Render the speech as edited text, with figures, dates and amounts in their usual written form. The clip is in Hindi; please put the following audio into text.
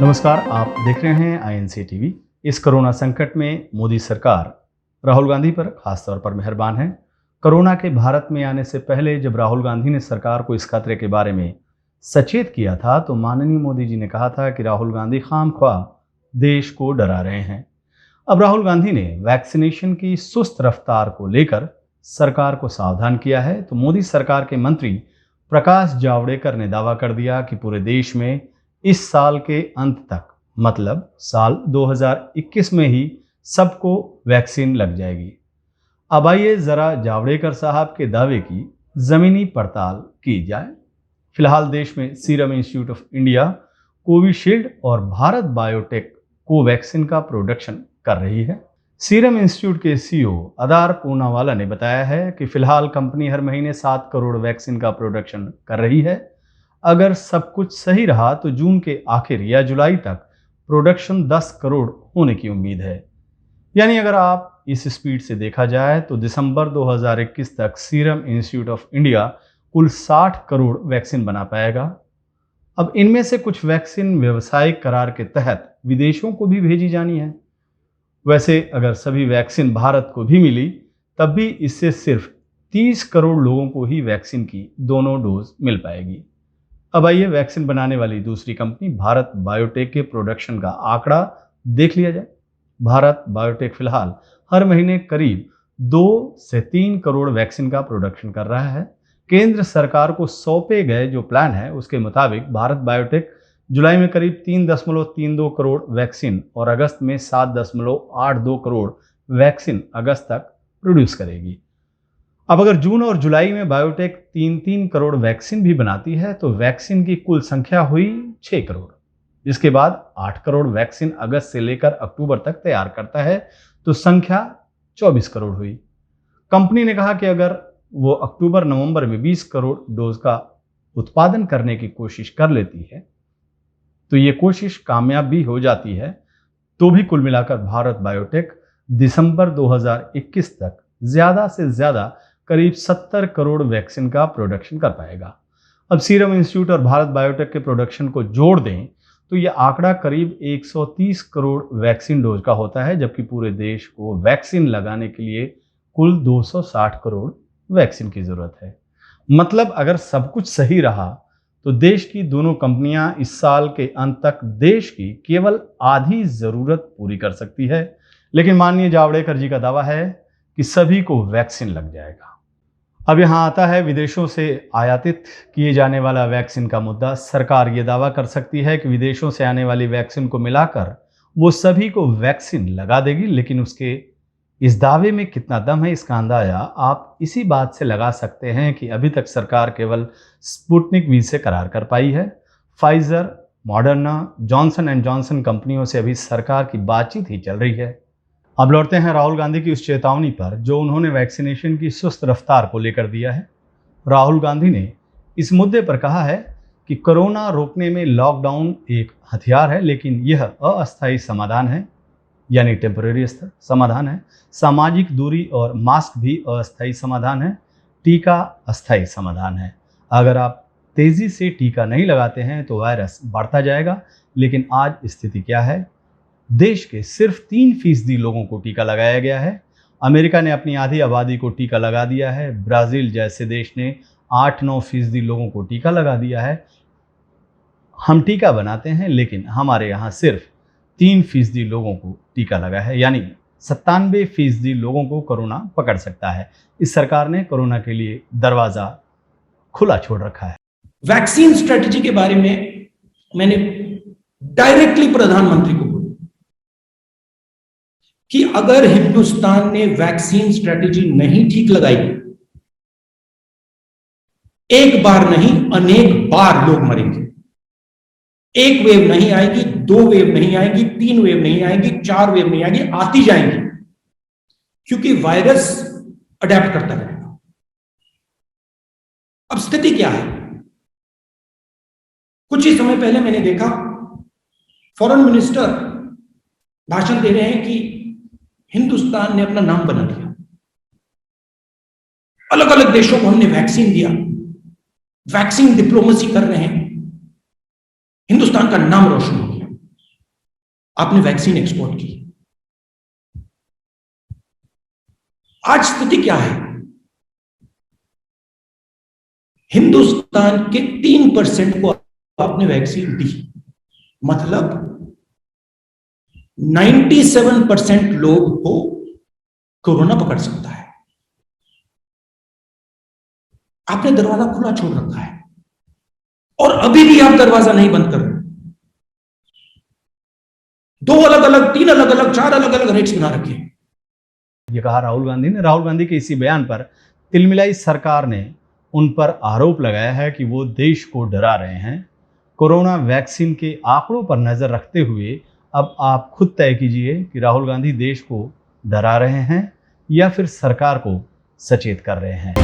नमस्कार, आप देख रहे हैं INC टीवी। इस कोरोना संकट में मोदी सरकार राहुल गांधी पर खासतौर पर मेहरबान है। कोरोना के भारत में आने से पहले जब राहुल गांधी ने सरकार को इस खतरे के बारे में सचेत किया था तो माननीय मोदी जी ने कहा था कि राहुल गांधी खामख्वाह देश को डरा रहे हैं। अब राहुल गांधी ने वैक्सीनेशन की सुस्त रफ्तार को लेकर सरकार को सावधान किया है तो मोदी सरकार के मंत्री प्रकाश जावड़ेकर ने दावा कर दिया कि पूरे देश में इस साल के अंत तक मतलब साल 2021 में ही सबको वैक्सीन लग जाएगी। अब आइए जरा जावड़ेकर साहब के दावे की जमीनी पड़ताल की जाए। फिलहाल देश में serum institute of India Covishield और भारत बायोटेक कोवैक्सीन का प्रोडक्शन कर रही है। सीरम इंस्टीट्यूट के CEO अदार पूनावाला ने बताया है कि फिलहाल कंपनी हर महीने 7 करोड़ वैक्सीन का प्रोडक्शन कर रही है। अगर सब कुछ सही रहा तो जून के आखिर या जुलाई तक प्रोडक्शन 10 करोड़ होने की उम्मीद है। यानी अगर आप इस स्पीड से देखा जाए तो दिसंबर 2021 तक सीरम इंस्टीट्यूट ऑफ इंडिया कुल 60 करोड़ वैक्सीन बना पाएगा। अब इनमें से कुछ वैक्सीन व्यवसायिक करार के तहत विदेशों को भी भेजी जानी है। वैसे अगर सभी वैक्सीन भारत को भी मिली तब भी इससे सिर्फ 30 करोड़ लोगों को ही वैक्सीन की दोनों डोज मिल पाएगी। अब आइए वैक्सीन बनाने वाली दूसरी कंपनी भारत बायोटेक के प्रोडक्शन का आंकड़ा देख लिया जाए। भारत बायोटेक फिलहाल हर महीने करीब 2 से 3 करोड़ वैक्सीन का प्रोडक्शन कर रहा है। केंद्र सरकार को सौंपे गए जो प्लान है उसके मुताबिक भारत बायोटेक जुलाई में करीब 3.32 करोड़ वैक्सीन और अगस्त में 7.82 करोड़ वैक्सीन अगस्त तक प्रोड्यूस करेगी। अब अगर जून और जुलाई में बायोटेक 3 करोड़ वैक्सीन भी बनाती है तो वैक्सीन की कुल संख्या हुई 6 करोड़। जिसके बाद 8 करोड़ वैक्सीन अगस्त से लेकर अक्टूबर तक तैयार करता है तो संख्या 24 करोड़ हुई। कंपनी ने कहा कि अगर वो अक्टूबर नवंबर में 20 करोड़ डोज का उत्पादन करने की कोशिश कर लेती है तो ये कोशिश कामयाब भी हो जाती है तो भी कुल मिलाकर भारत बायोटेक दिसंबर 2021 तक ज्यादा से ज्यादा करीब 70 करोड़ वैक्सीन का प्रोडक्शन कर पाएगा। अब सीरम इंस्टीट्यूट और भारत बायोटेक के प्रोडक्शन को जोड़ दें तो यह आंकड़ा करीब 130 करोड़ वैक्सीन डोज का होता है, जबकि पूरे देश को वैक्सीन लगाने के लिए कुल 260 करोड़ वैक्सीन की जरूरत है। मतलब अगर सब कुछ सही रहा तो देश की दोनों कंपनियां इस साल के अंत तक देश की केवल आधी जरूरत पूरी कर सकती है। लेकिन माननीय जावड़ेकर जी का दावा है कि सभी को वैक्सीन लग जाएगा। अब यहाँ आता है विदेशों से आयातित किए जाने वाला वैक्सीन का मुद्दा। सरकार ये दावा कर सकती है कि विदेशों से आने वाली वैक्सीन को मिलाकर वो सभी को वैक्सीन लगा देगी, लेकिन उसके इस दावे में कितना दम है इसका अंदाजा आप इसी बात से लगा सकते हैं कि अभी तक सरकार केवल स्पुतनिक वी से करार कर पाई है। Pfizer, Moderna, Johnson and Johnson कंपनियों से अभी सरकार की बातचीत ही चल रही है। अब लौटते हैं राहुल गांधी की उस चेतावनी पर जो उन्होंने वैक्सीनेशन की सुस्त रफ्तार को लेकर दिया है। राहुल गांधी ने इस मुद्दे पर कहा है कि कोरोना रोकने में लॉकडाउन एक हथियार है, लेकिन यह अस्थायी समाधान है, यानी टेम्परेरी समाधान है। सामाजिक दूरी और मास्क भी अस्थायी समाधान है, टीका अस्थायी समाधान है। अगर आप तेजी से टीका नहीं लगाते हैं तो वायरस बढ़ता जाएगा। लेकिन आज स्थिति क्या है? देश के सिर्फ 3% लोगों को टीका लगाया गया है। अमेरिका ने अपनी आधी आबादी को टीका लगा दिया है। ब्राजील जैसे देश ने 8-9% लोगों को टीका लगा दिया है। हम टीका बनाते हैं लेकिन हमारे यहाँ सिर्फ 3% लोगों को टीका लगा है, यानी 97% लोगों को कोरोना पकड़ सकता है। इस सरकार ने कोरोना के लिए दरवाजा खुला छोड़ रखा है। वैक्सीन स्ट्रेटजी के बारे में मैंने डायरेक्टली प्रधानमंत्री को बोला कि अगर हिंदुस्तान ने वैक्सीन स्ट्रेटजी नहीं ठीक लगाई, एक बार नहीं अनेक बार लोग मरेंगे। एक वेव नहीं आएगी, 2 वेव नहीं आएगी, 3 वेव नहीं आएगी, 4 वेव नहीं आएगी, आती जाएंगी, क्योंकि वायरस अडेप्ट करता रहेगा। अब स्थिति क्या है? कुछ ही समय पहले मैंने देखा फॉरेन मिनिस्टर भाषण दे रहे हैं कि हिंदुस्तान ने अपना नाम बना दिया, अलग अलग देशों को हमने वैक्सीन दिया, वैक्सीन डिप्लोमेसी कर रहे हैं, हिंदुस्तान का नाम रोशन हो गया। आपने वैक्सीन एक्सपोर्ट की। आज स्थिति क्या है? हिंदुस्तान के 3% को आपने वैक्सीन दी, मतलब 97% लोग को कोरोना पकड़ सकता है। आपने दरवाजा खुला छोड़ रखा है और अभी भी आप दरवाजा नहीं बंद कर रहे। 2 अलग अलग, 3 अलग अलग, 4 अलग अलग रेट्स बना रखे हैं। ये कहा राहुल गांधी ने। राहुल गांधी के इसी बयान पर तिलमिलाई सरकार ने उन पर आरोप लगाया है कि वो देश को डरा रहे हैं। कोरोना वैक्सीन के आंकड़ों पर नजर रखते हुए अब आप खुद तय कीजिए कि राहुल गांधी देश को डरा रहे हैं या फिर सरकार को सचेत कर रहे हैं।